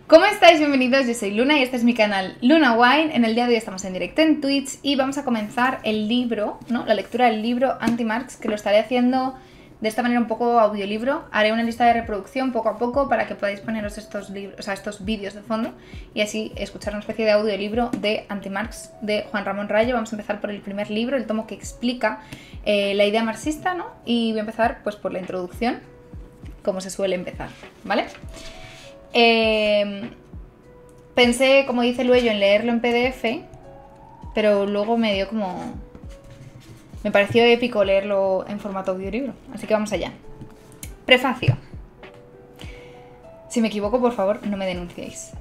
¿Cómo estáis? Bienvenidos, yo soy Luna y este es mi canal Luna Wine. En el día de hoy estamos en directo en Twitch y vamos a comenzar el libro, ¿no? La lectura del libro Anti-Marx, que lo estaré haciendo de esta manera un poco audiolibro. Haré una lista de reproducción poco a poco para que podáis poneros estos libros, o sea, estos vídeos de fondo y así escuchar una especie de audiolibro de Anti-Marx de Juan Ramón Rayo. Vamos a empezar por el primer libro, el tomo que explica la idea marxista, ¿no? Y voy a empezar pues por la introducción, como se suele empezar, ¿vale? Pensé, como dice Luello, en leerlo en PDF, pero luego me dio como... Me pareció épico leerlo en formato audiolibro, así que vamos allá. Prefacio. Si me equivoco, por favor, no me denunciéis.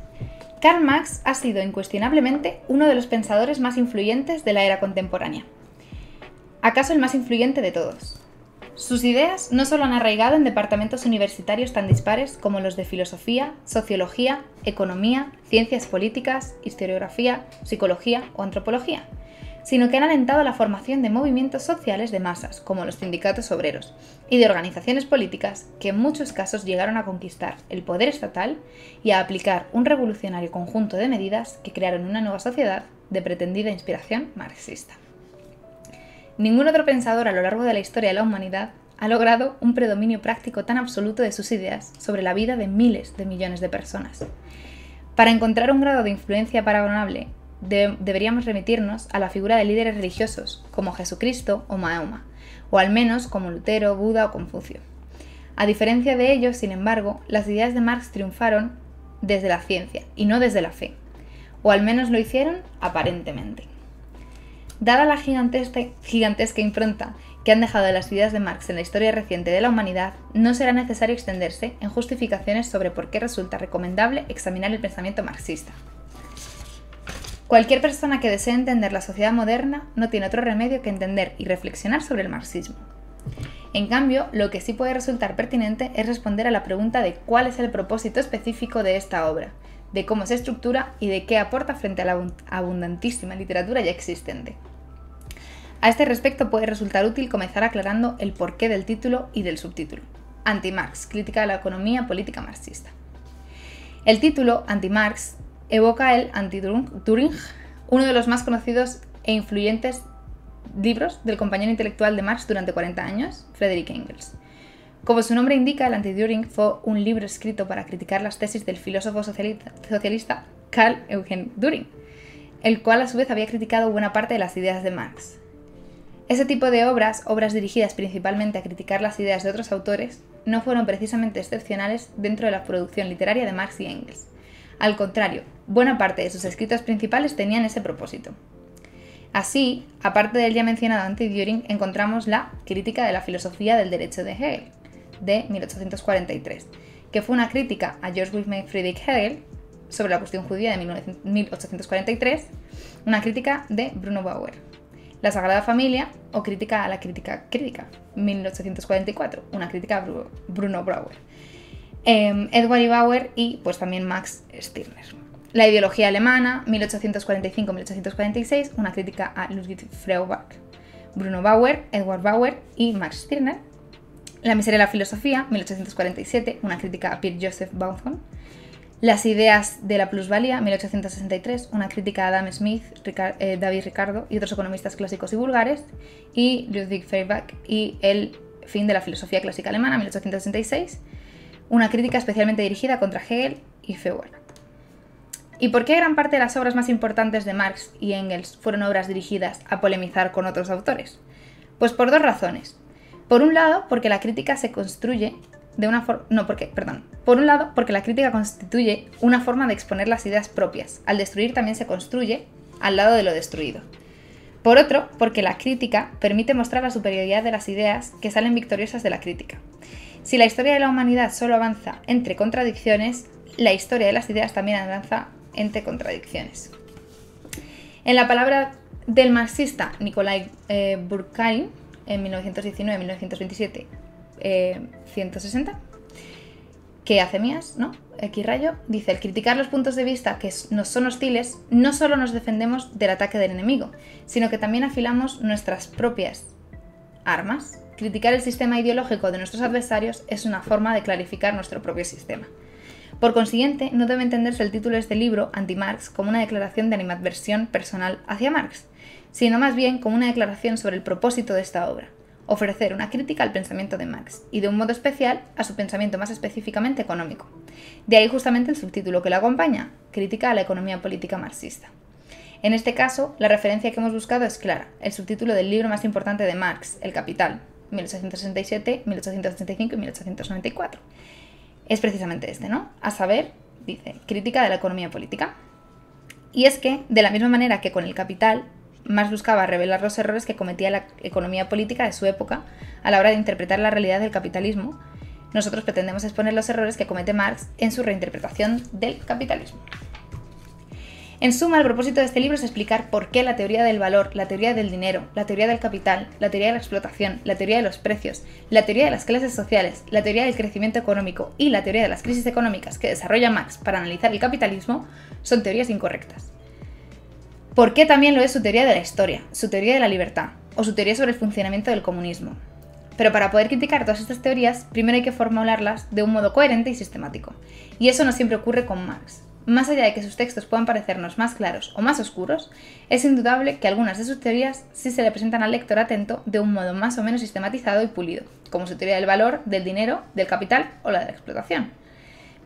Karl Marx ha sido incuestionablemente uno de los pensadores más influyentes de la era contemporánea. ¿Acaso el más influyente de todos? Sus ideas no solo han arraigado en departamentos universitarios tan dispares como los de filosofía, sociología, economía, ciencias políticas, historiografía, psicología o antropología, sino que han alentado la formación de movimientos sociales de masas, como los sindicatos obreros, y de organizaciones políticas que en muchos casos llegaron a conquistar el poder estatal y a aplicar un revolucionario conjunto de medidas que crearon una nueva sociedad de pretendida inspiración marxista. Ningún otro pensador a lo largo de la historia de la humanidad ha logrado un predominio práctico tan absoluto de sus ideas sobre la vida de miles de millones de personas. Para encontrar un grado de influencia paragonable, deberíamos remitirnos a la figura de líderes religiosos, como Jesucristo o Mahoma, o al menos como Lutero, Buda o Confucio. A diferencia de ellos, sin embargo, las ideas de Marx triunfaron desde la ciencia y no desde la fe, o al menos lo hicieron aparentemente. Dada la gigantesca impronta que han dejado las ideas de Marx en la historia reciente de la humanidad, no será necesario extenderse en justificaciones sobre por qué resulta recomendable examinar el pensamiento marxista. Cualquier persona que desee entender la sociedad moderna no tiene otro remedio que entender y reflexionar sobre el marxismo. En cambio, lo que sí puede resultar pertinente es responder a la pregunta de cuál es el propósito específico de esta obra, de cómo se estructura y de qué aporta frente a la abundantísima literatura ya existente. A este respecto puede resultar útil comenzar aclarando el porqué del título y del subtítulo. Anti-Marx, crítica de la economía política marxista. El título, Anti-Marx, evoca el Anti-Turing, uno de los más conocidos e influyentes libros del compañero intelectual de Marx durante 40 años, Friedrich Engels. Como su nombre indica, el Anti-Turing fue un libro escrito para criticar las tesis del filósofo socialista Karl Eugen Turing, el cual a su vez había criticado buena parte de las ideas de Marx. Ese tipo de obras dirigidas principalmente a criticar las ideas de otros autores, no fueron precisamente excepcionales dentro de la producción literaria de Marx y Engels. Al contrario, buena parte de sus escritos principales tenían ese propósito. Así, aparte del ya mencionado Anti-Turing, encontramos la Crítica de la filosofía del derecho de Hegel, de 1843, que fue una crítica a Georg Wilhelm Friedrich Hegel sobre la cuestión judía de 1843, una crítica de Bruno Bauer. La Sagrada Familia o Crítica a la Crítica, 1844, una crítica a Bruno Bauer. Edward E. Bauer y pues también Max Stirner. La ideología alemana, 1845-1846, una crítica a Ludwig Feuerbach, Bruno Bauer, Edward Bauer y Max Stirner. La miseria de la filosofía, 1847, una crítica a Pierre Joseph Bauthon. Las ideas de la plusvalía, 1863, una crítica a Adam Smith, David Ricardo y otros economistas clásicos y vulgares. Y Ludwig Feuerbach y el fin de la filosofía clásica alemana, 1866, una crítica especialmente dirigida contra Hegel y Feuerbach. ¿Y por qué gran parte de las obras más importantes de Marx y Engels fueron obras dirigidas a polemizar con otros autores? Pues por dos razones. Por un lado, porque la crítica se construye de una forma... Por un lado, porque la crítica constituye una forma de exponer las ideas propias. Al destruir también se construye al lado de lo destruido. Por otro, porque la crítica permite mostrar la superioridad de las ideas que salen victoriosas de la crítica. Si la historia de la humanidad solo avanza entre contradicciones, la historia de las ideas también avanza entre contradicciones. En la palabra del marxista Nikolai Bukharin, en 1919-1927, 160, que hace mías, ¿no? X rayo, dice: el criticar los puntos de vista que nos son hostiles, no solo nos defendemos del ataque del enemigo, sino que también afilamos nuestras propias armas. Criticar el sistema ideológico de nuestros adversarios es una forma de clarificar nuestro propio sistema. Por consiguiente, no debe entenderse el título de este libro, Anti-Marx, como una declaración de animadversión personal hacia Marx, sino más bien como una declaración sobre el propósito de esta obra: ofrecer una crítica al pensamiento de Marx, y de un modo especial a su pensamiento más específicamente económico. De ahí justamente el subtítulo que lo acompaña: Crítica a la economía política marxista. En este caso, la referencia que hemos buscado es clara: el subtítulo del libro más importante de Marx, El Capital, 1867, 1885 y 1894. Es precisamente este, ¿no? A saber, dice, Crítica de la economía política. Y es que, de la misma manera que con El Capital, Marx buscaba revelar los errores que cometía la economía política de su época a la hora de interpretar la realidad del capitalismo, nosotros pretendemos exponer los errores que comete Marx en su reinterpretación del capitalismo. En suma, el propósito de este libro es explicar por qué la teoría del valor, la teoría del dinero, la teoría del capital, la teoría de la explotación, la teoría de los precios, la teoría de las clases sociales, la teoría del crecimiento económico y la teoría de las crisis económicas que desarrolla Marx para analizar el capitalismo son teorías incorrectas. ¿Por qué también lo es su teoría de la historia, su teoría de la libertad o su teoría sobre el funcionamiento del comunismo? Pero para poder criticar todas estas teorías, primero hay que formularlas de un modo coherente y sistemático. Y eso no siempre ocurre con Marx. Más allá de que sus textos puedan parecernos más claros o más oscuros, es indudable que algunas de sus teorías sí se le presentan al lector atento de un modo más o menos sistematizado y pulido, como su teoría del valor, del dinero, del capital o la de la explotación.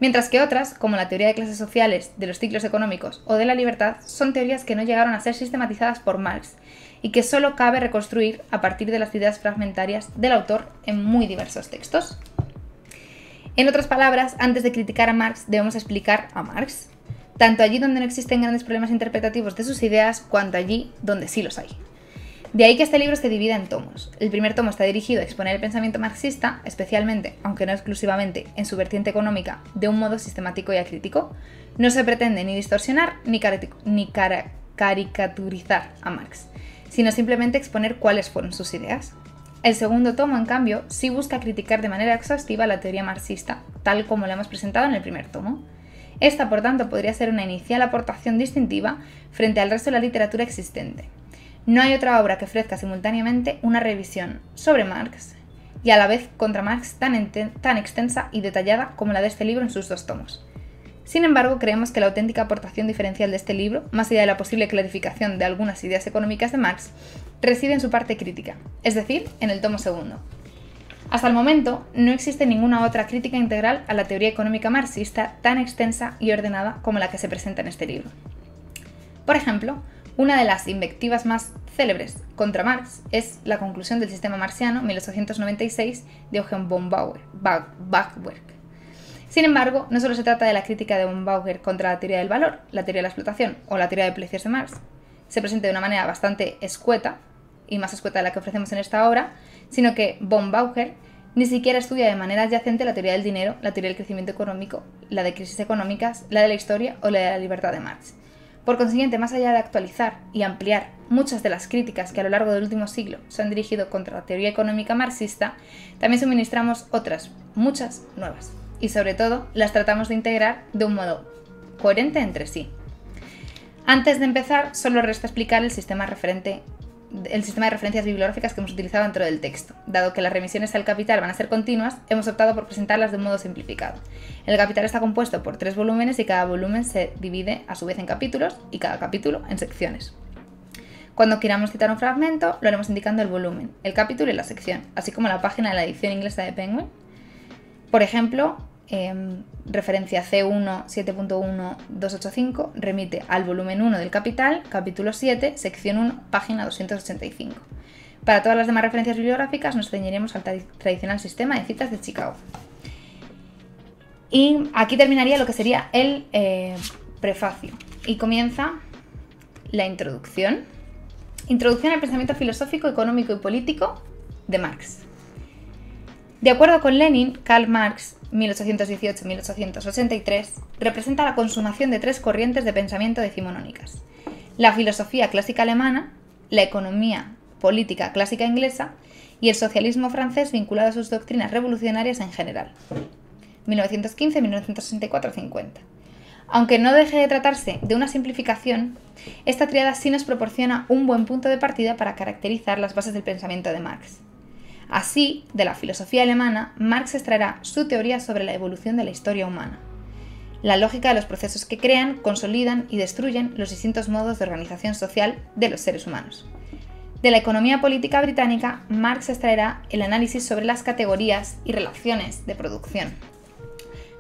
Mientras que otras, como la teoría de clases sociales, de los ciclos económicos o de la libertad, son teorías que no llegaron a ser sistematizadas por Marx y que solo cabe reconstruir a partir de las ideas fragmentarias del autor en muy diversos textos. En otras palabras, antes de criticar a Marx, debemos explicar a Marx, tanto allí donde no existen grandes problemas interpretativos de sus ideas, cuanto allí donde sí los hay. De ahí que este libro se divida en tomos. El primer tomo está dirigido a exponer el pensamiento marxista, especialmente, aunque no exclusivamente, en su vertiente económica, de un modo sistemático y acrítico. No se pretende ni distorsionar ni caricaturizar a Marx, sino simplemente exponer cuáles fueron sus ideas. El segundo tomo, en cambio, sí busca criticar de manera exhaustiva la teoría marxista, tal como la hemos presentado en el primer tomo. Esta, por tanto, podría ser una inicial aportación distintiva frente al resto de la literatura existente. No hay otra obra que ofrezca simultáneamente una revisión sobre Marx y a la vez contra Marx tan extensa y detallada como la de este libro en sus dos tomos. Sin embargo, creemos que la auténtica aportación diferencial de este libro, más allá de la posible clarificación de algunas ideas económicas de Marx, reside en su parte crítica, es decir, en el tomo segundo. Hasta el momento, no existe ninguna otra crítica integral a la teoría económica marxista tan extensa y ordenada como la que se presenta en este libro. Por ejemplo, una de las invectivas más célebres contra Marx es la conclusión del sistema marxiano 1896 de Eugen von Bauer. Sin embargo, no solo se trata de la crítica de von Bauer contra la teoría del valor, la teoría de la explotación o la teoría de precios de Marx, se presenta de una manera bastante escueta, y más escueta de la que ofrecemos en esta obra, sino que von Bauer ni siquiera estudia de manera adyacente la teoría del dinero, la teoría del crecimiento económico, la de crisis económicas, la de la historia o la de la libertad de Marx. Por consiguiente, más allá de actualizar y ampliar muchas de las críticas que a lo largo del último siglo se han dirigido contra la teoría económica marxista, también suministramos otras, muchas nuevas. Y sobre todo, las tratamos de integrar de un modo coherente entre sí. Antes de empezar, solo resta explicar el sistema de referencias bibliográficas que hemos utilizado dentro del texto. Dado que las remisiones al Capital van a ser continuas, hemos optado por presentarlas de un modo simplificado. El Capital está compuesto por 3 volúmenes y cada volumen se divide a su vez en capítulos y cada capítulo en secciones. Cuando queramos citar un fragmento, lo haremos indicando el volumen, el capítulo y la sección, así como la página de la edición inglesa de Penguin. Por ejemplo, referencia C1 7.1.285 remite al volumen 1 del Capital, capítulo 7, sección 1, página 285. Para todas las demás referencias bibliográficas nos ceñiremos al tradicional sistema de citas de Chicago. Y aquí terminaría lo que sería el prefacio. Y comienza la introducción. Introducción al pensamiento filosófico, económico y político de Marx. De acuerdo con Lenin, Karl Marx, 1818-1883, representa la consumación de 3 corrientes de pensamiento decimonónicas: la filosofía clásica alemana, la economía política clásica inglesa y el socialismo francés vinculado a sus doctrinas revolucionarias en general, 1915, 1964, 50. Aunque no deje de tratarse de una simplificación, esta tríada sí nos proporciona un buen punto de partida para caracterizar las bases del pensamiento de Marx. Así, de la filosofía alemana, Marx extraerá su teoría sobre la evolución de la historia humana. la lógica de los procesos que crean, consolidan y destruyen los distintos modos de organización social de los seres humanos. De la economía política británica, Marx extraerá el análisis sobre las categorías y relaciones de producción,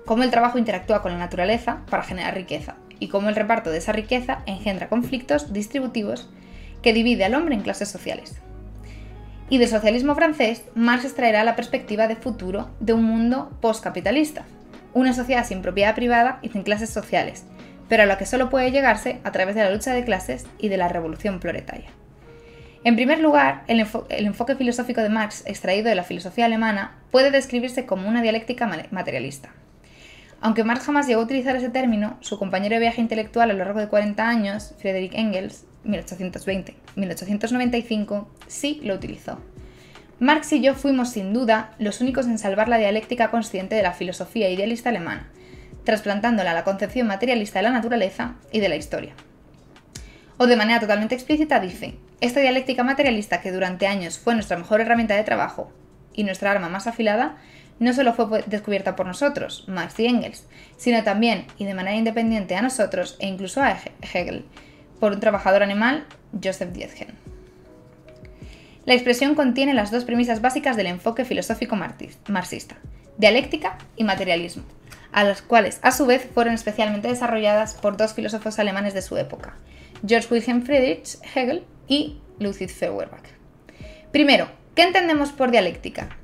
cómo el trabajo interactúa con la naturaleza para generar riqueza y cómo el reparto de esa riqueza engendra conflictos distributivos que divide al hombre en clases sociales. Y del socialismo francés, Marx extraerá la perspectiva de futuro de un mundo postcapitalista, una sociedad sin propiedad privada y sin clases sociales, pero a la que solo puede llegarse a través de la lucha de clases y de la revolución proletaria. En primer lugar, el enfoque filosófico de Marx, extraído de la filosofía alemana, puede describirse como una dialéctica materialista. Aunque Marx jamás llegó a utilizar ese término, su compañero de viaje intelectual a lo largo de 40 años, Friedrich Engels, 1820-1895, sí lo utilizó. Marx y yo fuimos, sin duda, los únicos en salvar la dialéctica consciente de la filosofía idealista alemana, trasplantándola a la concepción materialista de la naturaleza y de la historia. O de manera totalmente explícita dice: esta dialéctica materialista que durante años fue nuestra mejor herramienta de trabajo y nuestra arma más afilada, no solo fue descubierta por nosotros, Marx y Engels, sino también, y de manera independiente a nosotros e incluso a Hegel, por un trabajador animal, Joseph Dietzen. La expresión contiene las dos premisas básicas del enfoque filosófico marxista, dialéctica y materialismo, a las cuales a su vez fueron especialmente desarrolladas por dos filósofos alemanes de su época, Georg Wilhelm Friedrich Hegel y Ludwig Feuerbach. Primero, ¿qué entendemos por dialéctica?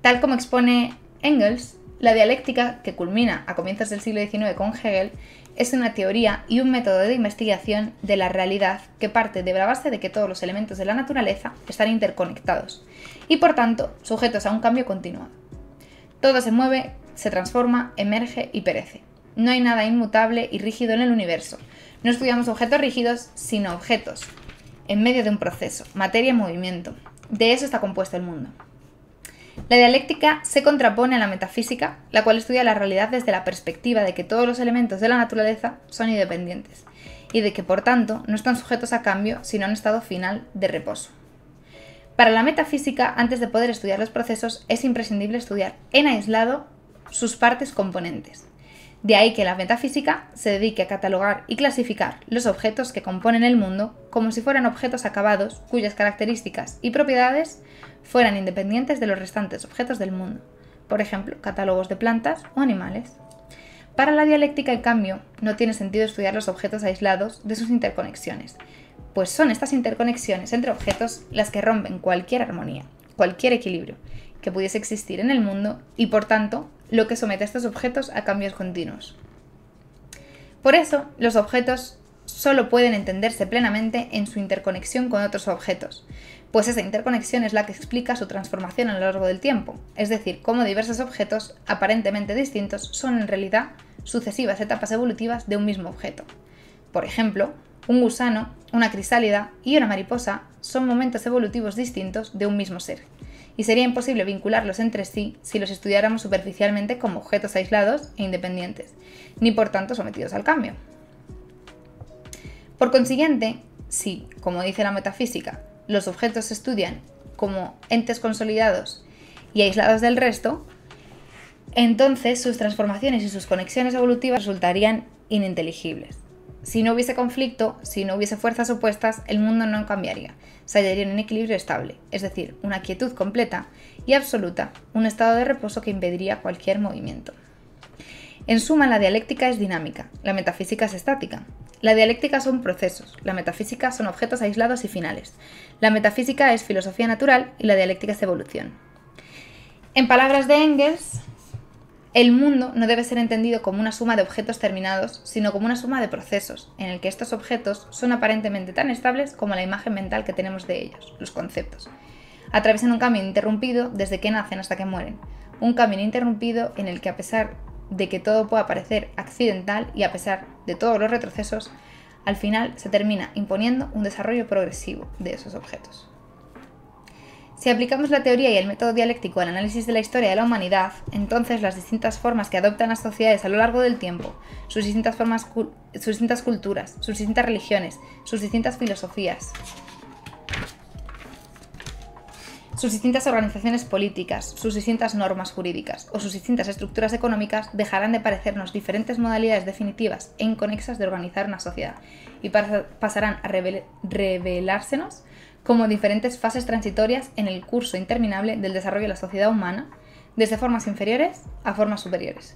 Tal como expone Engels, la dialéctica, que culmina a comienzos del siglo XIX con Hegel, es una teoría y un método de investigación de la realidad que parte de la base de que todos los elementos de la naturaleza están interconectados y, por tanto, sujetos a un cambio continuado. Todo se mueve, se transforma, emerge y perece. No hay nada inmutable y rígido en el universo. No estudiamos objetos rígidos, sino objetos, en medio de un proceso, materia en movimiento. De eso está compuesto el mundo. La dialéctica se contrapone a la metafísica, la cual estudia la realidad desde la perspectiva de que todos los elementos de la naturaleza son independientes y de que, por tanto, no están sujetos a cambio sino a un estado final de reposo. Para la metafísica, antes de poder estudiar los procesos, es imprescindible estudiar en aislado sus partes componentes. De ahí que la metafísica se dedique a catalogar y clasificar los objetos que componen el mundo como si fueran objetos acabados cuyas características y propiedades fueran independientes de los restantes objetos del mundo, por ejemplo, catálogos de plantas o animales. Para la dialéctica, en cambio, no tiene sentido estudiar los objetos aislados de sus interconexiones, pues son estas interconexiones entre objetos las que rompen cualquier armonía, cualquier equilibrio que pudiese existir en el mundo y, por tanto, lo que somete a estos objetos a cambios continuos. Por eso, los objetos solo pueden entenderse plenamente en su interconexión con otros objetos, pues esa interconexión es la que explica su transformación a lo largo del tiempo, es decir, cómo diversos objetos aparentemente distintos son en realidad sucesivas etapas evolutivas de un mismo objeto. Por ejemplo, un gusano, una crisálida y una mariposa son momentos evolutivos distintos de un mismo ser, y sería imposible vincularlos entre sí si los estudiáramos superficialmente como objetos aislados e independientes, ni por tanto sometidos al cambio. Por consiguiente, si, como dice la metafísica, los objetos se estudian como entes consolidados y aislados del resto, entonces sus transformaciones y sus conexiones evolutivas resultarían ininteligibles. Si no hubiese conflicto, si no hubiese fuerzas opuestas, el mundo no cambiaría, se hallaría en un equilibrio estable, es decir, una quietud completa y absoluta, un estado de reposo que impediría cualquier movimiento. En suma, la dialéctica es dinámica, la metafísica es estática. La dialéctica son procesos, la metafísica son objetos aislados y finales. La metafísica es filosofía natural y la dialéctica es evolución. En palabras de Engels, el mundo no debe ser entendido como una suma de objetos terminados, sino como una suma de procesos, en el que estos objetos son aparentemente tan estables como la imagen mental que tenemos de ellos, los conceptos. Atraviesan un camino interrumpido desde que nacen hasta que mueren. Un camino interrumpido en el que, a pesar de que todo pueda parecer accidental y a pesar de todos los retrocesos, al final se termina imponiendo un desarrollo progresivo de esos objetos. Si aplicamos la teoría y el método dialéctico al análisis de la historia de la humanidad, entonces las distintas formas que adoptan las sociedades a lo largo del tiempo, sus distintas culturas, sus distintas religiones, sus distintas filosofías, sus distintas organizaciones políticas, sus distintas normas jurídicas o sus distintas estructuras económicas dejarán de parecernos diferentes modalidades definitivas e inconexas de organizar una sociedad y pasarán a revelársenos como diferentes fases transitorias en el curso interminable del desarrollo de la sociedad humana, desde formas inferiores a formas superiores.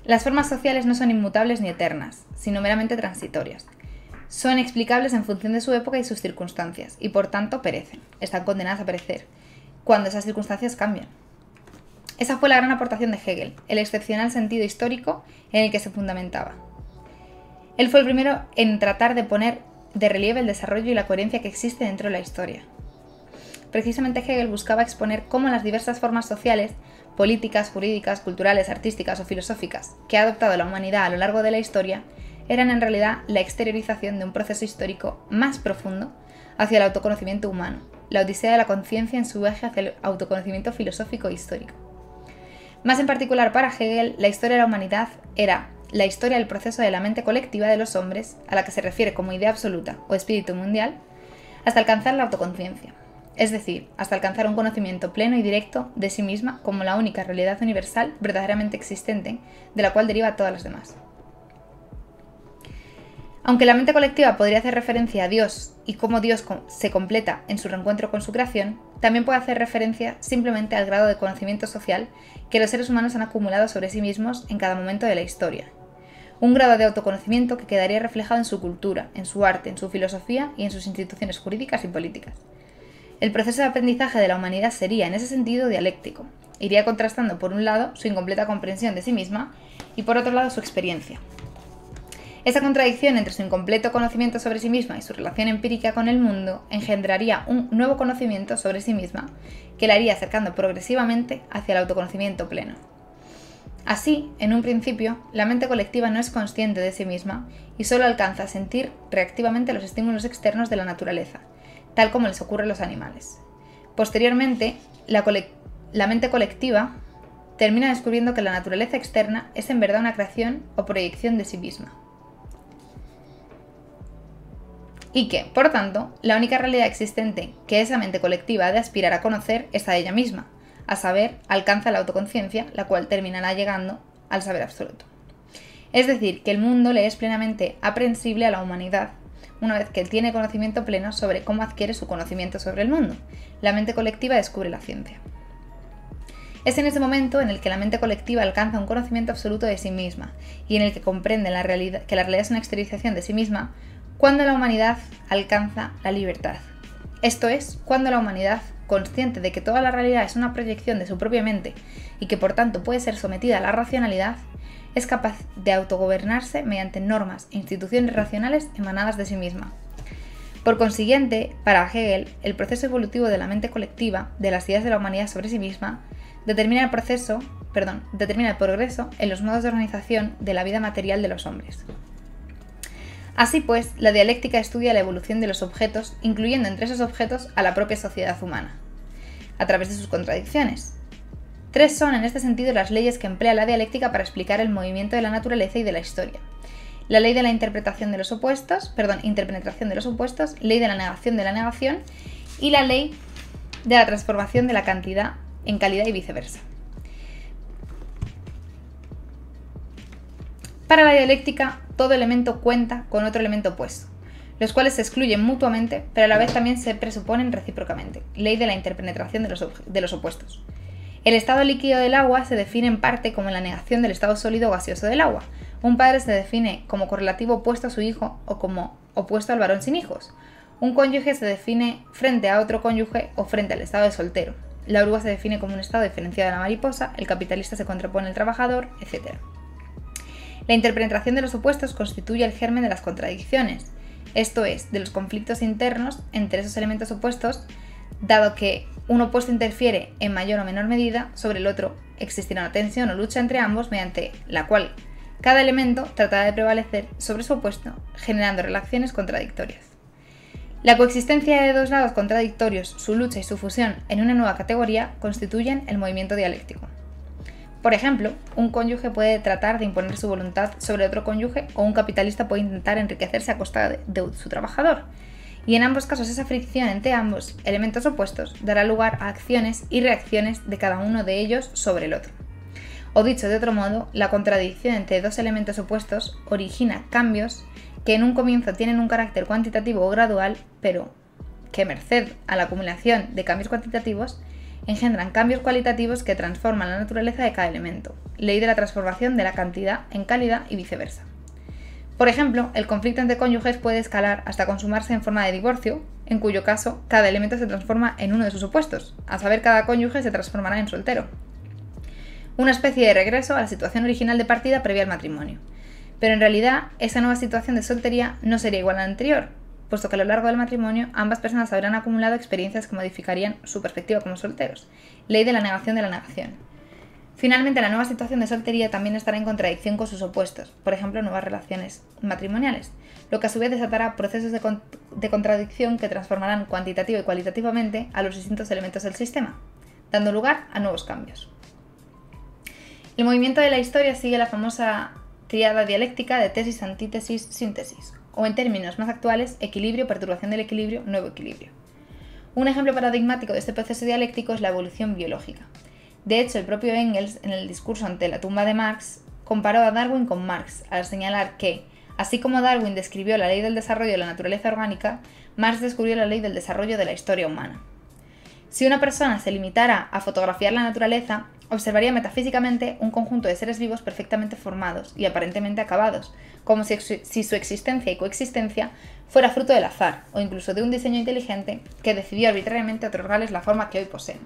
Las formas sociales no son inmutables ni eternas, sino meramente transitorias. Son explicables en función de su época y sus circunstancias, y por tanto perecen, están condenadas a perecer, cuando esas circunstancias cambian. Esa fue la gran aportación de Hegel, el excepcional sentido histórico en el que se fundamentaba. Él fue el primero en tratar de poner de relieve el desarrollo y la coherencia que existe dentro de la historia. Precisamente Hegel buscaba exponer cómo las diversas formas sociales, políticas, jurídicas, culturales, artísticas o filosóficas que ha adoptado la humanidad a lo largo de la historia eran en realidad la exteriorización de un proceso histórico más profundo hacia el autoconocimiento humano, la odisea de la conciencia en su eje hacia el autoconocimiento filosófico e histórico. Más en particular para Hegel, la historia de la humanidad era la historia del proceso de la mente colectiva de los hombres, a la que se refiere como idea absoluta o espíritu mundial, hasta alcanzar la autoconciencia, es decir, hasta alcanzar un conocimiento pleno y directo de sí misma como la única realidad universal verdaderamente existente, de la cual deriva todas las demás. Aunque la mente colectiva podría hacer referencia a Dios y cómo Dios se completa en su reencuentro con su creación, también puede hacer referencia simplemente al grado de conocimiento social que los seres humanos han acumulado sobre sí mismos en cada momento de la historia. Un grado de autoconocimiento que quedaría reflejado en su cultura, en su arte, en su filosofía y en sus instituciones jurídicas y políticas. El proceso de aprendizaje de la humanidad sería, en ese sentido, dialéctico. Iría contrastando, por un lado, su incompleta comprensión de sí misma y, por otro lado, su experiencia. Esa contradicción entre su incompleto conocimiento sobre sí misma y su relación empírica con el mundo engendraría un nuevo conocimiento sobre sí misma que la haría acercando progresivamente hacia el autoconocimiento pleno. Así, en un principio, la mente colectiva no es consciente de sí misma y solo alcanza a sentir reactivamente los estímulos externos de la naturaleza, tal como les ocurre a los animales. Posteriormente, la mente colectiva termina descubriendo que la naturaleza externa es en verdad una creación o proyección de sí misma. Y que, por tanto, la única realidad existente que esa mente colectiva ha de aspirar a conocer es a ella misma, a saber, alcanza la autoconciencia, la cual terminará llegando al saber absoluto. Es decir, que el mundo le es plenamente aprehensible a la humanidad, una vez que tiene conocimiento pleno sobre cómo adquiere su conocimiento sobre el mundo. La mente colectiva descubre la ciencia. Es en ese momento en el que la mente colectiva alcanza un conocimiento absoluto de sí misma y en el que comprende que la realidad es una exteriorización de sí misma, cuando la humanidad alcanza la libertad. Esto es, cuando la humanidad, consciente de que toda la realidad es una proyección de su propia mente y que por tanto puede ser sometida a la racionalidad, es capaz de autogobernarse mediante normas e instituciones racionales emanadas de sí misma. Por consiguiente, para Hegel, el proceso evolutivo de la mente colectiva, de las ideas de la humanidad sobre sí misma, determina el progreso en los modos de organización de la vida material de los hombres. Así pues, la dialéctica estudia la evolución de los objetos, incluyendo entre esos objetos a la propia sociedad humana, a través de sus contradicciones. Tres son, en este sentido, las leyes que emplea la dialéctica para explicar el movimiento de la naturaleza y de la historia. La ley de la interpenetración de los opuestos, ley de la negación y la ley de la transformación de la cantidad en calidad y viceversa. Para la dialéctica, todo elemento cuenta con otro elemento opuesto, los cuales se excluyen mutuamente, pero a la vez también se presuponen recíprocamente. Ley de la interpenetración de los opuestos. El estado líquido del agua se define en parte como la negación del estado sólido o gaseoso del agua. Un padre se define como correlativo opuesto a su hijo o como opuesto al varón sin hijos. Un cónyuge se define frente a otro cónyuge o frente al estado de soltero. La oruga se define como un estado diferenciado de la mariposa, el capitalista se contrapone al trabajador, etc. La interpenetración de los opuestos constituye el germen de las contradicciones, esto es, de los conflictos internos entre esos elementos opuestos, dado que un opuesto interfiere en mayor o menor medida sobre el otro, existirá una tensión o lucha entre ambos mediante la cual cada elemento tratará de prevalecer sobre su opuesto, generando relaciones contradictorias. La coexistencia de dos lados contradictorios, su lucha y su fusión en una nueva categoría constituyen el movimiento dialéctico. Por ejemplo, un cónyuge puede tratar de imponer su voluntad sobre otro cónyuge o un capitalista puede intentar enriquecerse a costa de su trabajador. y en ambos casos esa fricción entre ambos elementos opuestos dará lugar a acciones y reacciones de cada uno de ellos sobre el otro. O dicho de otro modo, la contradicción entre dos elementos opuestos origina cambios que en un comienzo tienen un carácter cuantitativo o gradual, pero que merced a la acumulación de cambios cuantitativos engendran cambios cualitativos que transforman la naturaleza de cada elemento, ley de la transformación de la cantidad en calidad y viceversa. Por ejemplo, el conflicto entre cónyuges puede escalar hasta consumarse en forma de divorcio, en cuyo caso cada elemento se transforma en uno de sus opuestos, a saber, cada cónyuge se transformará en soltero. Una especie de regreso a la situación original de partida previa al matrimonio. Pero en realidad, esa nueva situación de soltería no sería igual a la anterior, puesto que a lo largo del matrimonio ambas personas habrán acumulado experiencias que modificarían su perspectiva como solteros, ley de la negación de la negación. Finalmente, la nueva situación de soltería también estará en contradicción con sus opuestos, por ejemplo, nuevas relaciones matrimoniales, lo que a su vez desatará procesos de contradicción que transformarán cuantitativa y cualitativamente a los distintos elementos del sistema, dando lugar a nuevos cambios. El movimiento de la historia sigue la famosa tríada dialéctica de tesis, antítesis, síntesis, o en términos más actuales, equilibrio, perturbación del equilibrio, nuevo equilibrio. Un ejemplo paradigmático de este proceso dialéctico es la evolución biológica. De hecho, el propio Engels, en el discurso ante la tumba de Marx, comparó a Darwin con Marx, al señalar que, así como Darwin describió la ley del desarrollo de la naturaleza orgánica, Marx descubrió la ley del desarrollo de la historia humana. Si una persona se limitara a fotografiar la naturaleza, observaría metafísicamente un conjunto de seres vivos perfectamente formados y aparentemente acabados, como si su existencia y coexistencia fuera fruto del azar, o incluso de un diseño inteligente que decidió arbitrariamente otorgarles la forma que hoy poseen.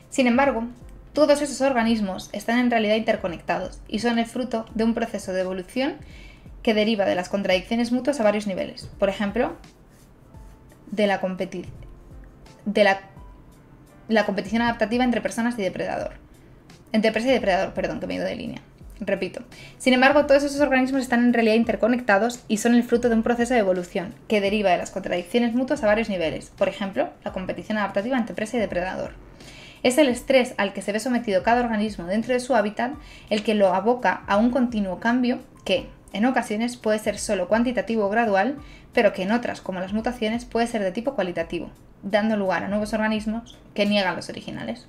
Sin embargo, todos esos organismos están en realidad interconectados y son el fruto de un proceso de evolución que deriva de las contradicciones mutuas a varios niveles. Por ejemplo, la competición adaptativa entre personas y depredador. Entre presa y depredador, perdón, que me he ido de línea. Repito. Sin embargo, todos esos organismos están en realidad interconectados y son el fruto de un proceso de evolución que deriva de las contradicciones mutuas a varios niveles. Por ejemplo, la competición adaptativa entre presa y depredador. Es el estrés al que se ve sometido cada organismo dentro de su hábitat el que lo aboca a un continuo cambio que, en ocasiones, puede ser solo cuantitativo o gradual, pero que en otras, como las mutaciones, puede ser de tipo cualitativo, dando lugar a nuevos organismos que niegan los originales.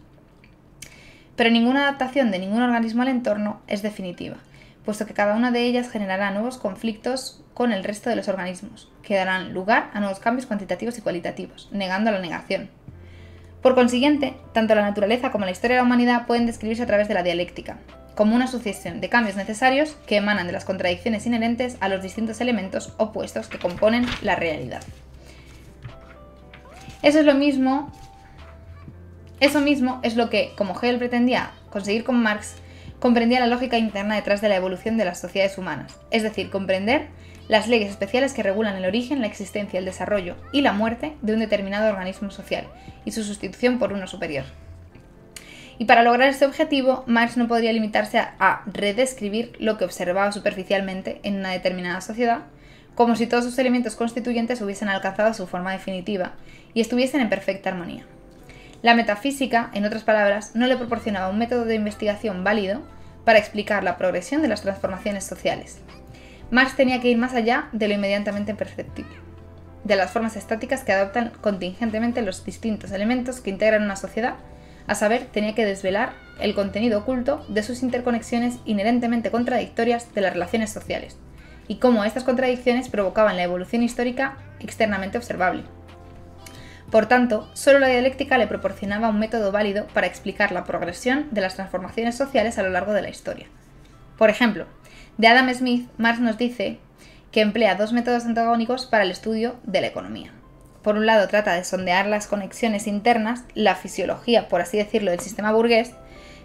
Pero ninguna adaptación de ningún organismo al entorno es definitiva, puesto que cada una de ellas generará nuevos conflictos con el resto de los organismos, que darán lugar a nuevos cambios cuantitativos y cualitativos, negando la negación. Por consiguiente, tanto la naturaleza como la historia de la humanidad pueden describirse a través de la dialéctica, como una sucesión de cambios necesarios que emanan de las contradicciones inherentes a los distintos elementos opuestos que componen la realidad. Eso mismo es lo que, como Hegel pretendía conseguir con Marx, comprendía la lógica interna detrás de la evolución de las sociedades humanas, es decir, comprender las leyes especiales que regulan el origen, la existencia, el desarrollo y la muerte de un determinado organismo social y su sustitución por uno superior. Y para lograr este objetivo, Marx no podría limitarse a redescribir lo que observaba superficialmente en una determinada sociedad, como si todos sus elementos constituyentes hubiesen alcanzado su forma definitiva y estuviesen en perfecta armonía. La metafísica, en otras palabras, no le proporcionaba un método de investigación válido para explicar la progresión de las transformaciones sociales. Marx tenía que ir más allá de lo inmediatamente perceptible, de las formas estáticas que adoptan contingentemente los distintos elementos que integran una sociedad, a saber, tenía que desvelar el contenido oculto de sus interconexiones inherentemente contradictorias de las relaciones sociales, y cómo estas contradicciones provocaban la evolución histórica externamente observable. Por tanto, solo la dialéctica le proporcionaba un método válido para explicar la progresión de las transformaciones sociales a lo largo de la historia. Por ejemplo, de Adam Smith, Marx nos dice que emplea dos métodos antagónicos para el estudio de la economía. Por un lado, trata de sondear las conexiones internas, la fisiología, por así decirlo, del sistema burgués,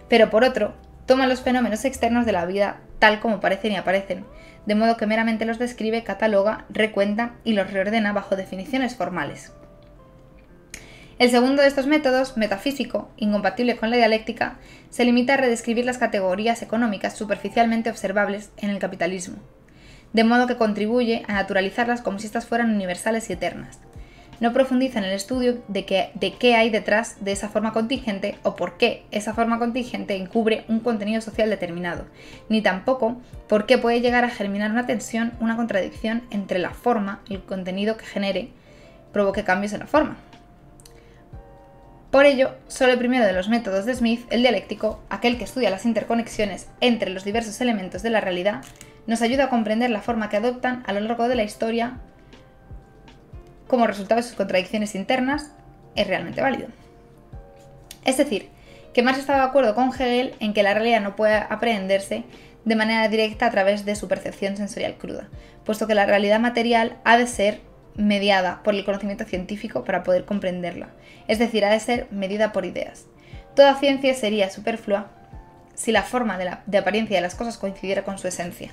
pero por otro, toma los fenómenos externos de la vida tal como parecen y aparecen, de modo que meramente los describe, cataloga, recuenta y los reordena bajo definiciones formales. El segundo de estos métodos, metafísico, incompatible con la dialéctica, se limita a redescribir las categorías económicas superficialmente observables en el capitalismo, de modo que contribuye a naturalizarlas como si éstas fueran universales y eternas. No profundiza en el estudio de qué hay detrás de esa forma contingente o por qué esa forma contingente encubre un contenido social determinado, ni tampoco por qué puede llegar a germinar una tensión, una contradicción entre la forma y el contenido que genere provoque cambios en la forma. Por ello, solo el primero de los métodos de Smith, el dialéctico, aquel que estudia las interconexiones entre los diversos elementos de la realidad, nos ayuda a comprender la forma que adoptan a lo largo de la historia como resultado de sus contradicciones internas, es realmente válido. Es decir, que Marx estaba de acuerdo con Hegel en que la realidad no puede aprehenderse de manera directa a través de su percepción sensorial cruda, puesto que la realidad material ha de ser mediada por el conocimiento científico para poder comprenderla, es decir, ha de ser medida por ideas. Toda ciencia sería superflua si la forma de apariencia de las cosas coincidiera con su esencia.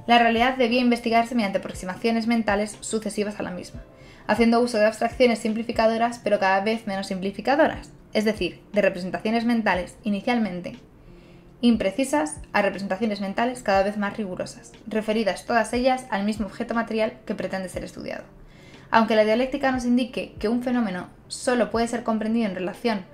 La realidad debía investigarse mediante aproximaciones mentales sucesivas a la misma, haciendo uso de abstracciones simplificadoras pero cada vez menos simplificadoras, es decir, de representaciones mentales inicialmente imprecisas a representaciones mentales cada vez más rigurosas, referidas todas ellas al mismo objeto material que pretende ser estudiado. Aunque la dialéctica nos indique que un fenómeno solo puede ser comprendido en relación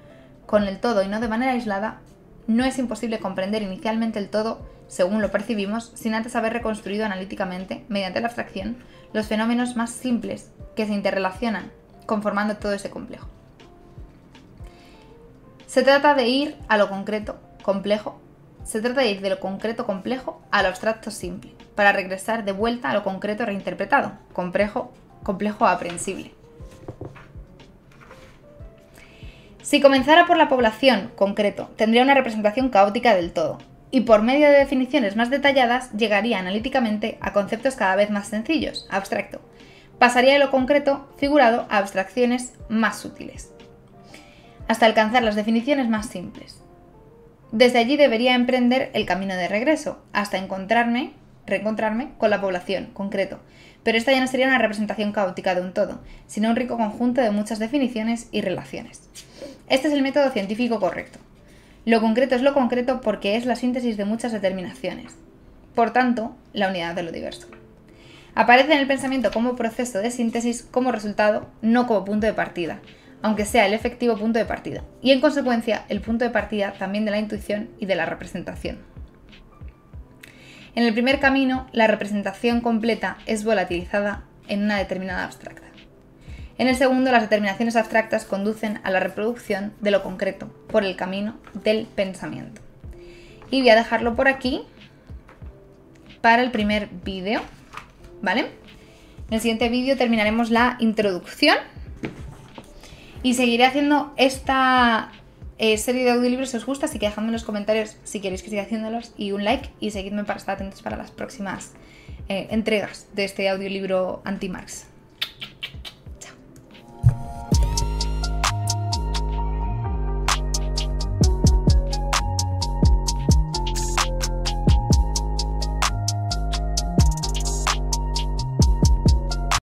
con el todo y no de manera aislada, no es imposible comprender inicialmente el todo según lo percibimos sin antes haber reconstruido analíticamente, mediante la abstracción, los fenómenos más simples que se interrelacionan, conformando todo ese complejo. Se trata de ir a lo concreto, complejo. Se trata de ir de lo concreto complejo a lo abstracto simple, para regresar de vuelta a lo concreto reinterpretado, complejo aprehensible. Si comenzara por la población, concreto, tendría una representación caótica del todo, y por medio de definiciones más detalladas llegaría analíticamente a conceptos cada vez más sencillos, abstracto. Pasaría de lo concreto, figurado, a abstracciones más sutiles, hasta alcanzar las definiciones más simples. Desde allí debería emprender el camino de regreso, hasta reencontrarme con la población, concreto, pero esta ya no sería una representación caótica de un todo, sino un rico conjunto de muchas definiciones y relaciones. Este es el método científico correcto. Lo concreto es lo concreto porque es la síntesis de muchas determinaciones. Por tanto, la unidad de lo diverso. Aparece en el pensamiento como proceso de síntesis, como resultado, no como punto de partida, aunque sea el efectivo punto de partida, y en consecuencia el punto de partida también de la intuición y de la representación. En el primer camino, la representación completa es volatilizada en una determinada abstracta. En el segundo, las determinaciones abstractas conducen a la reproducción de lo concreto por el camino del pensamiento. Y voy a dejarlo por aquí para el primer vídeo, ¿vale? En el siguiente vídeo terminaremos la introducción y seguiré haciendo esta serie de audiolibros si os gusta, así que dejadme en los comentarios si queréis que siga haciéndolos y un like, y seguidme para estar atentos para las próximas entregas de este audiolibro anti-Marx.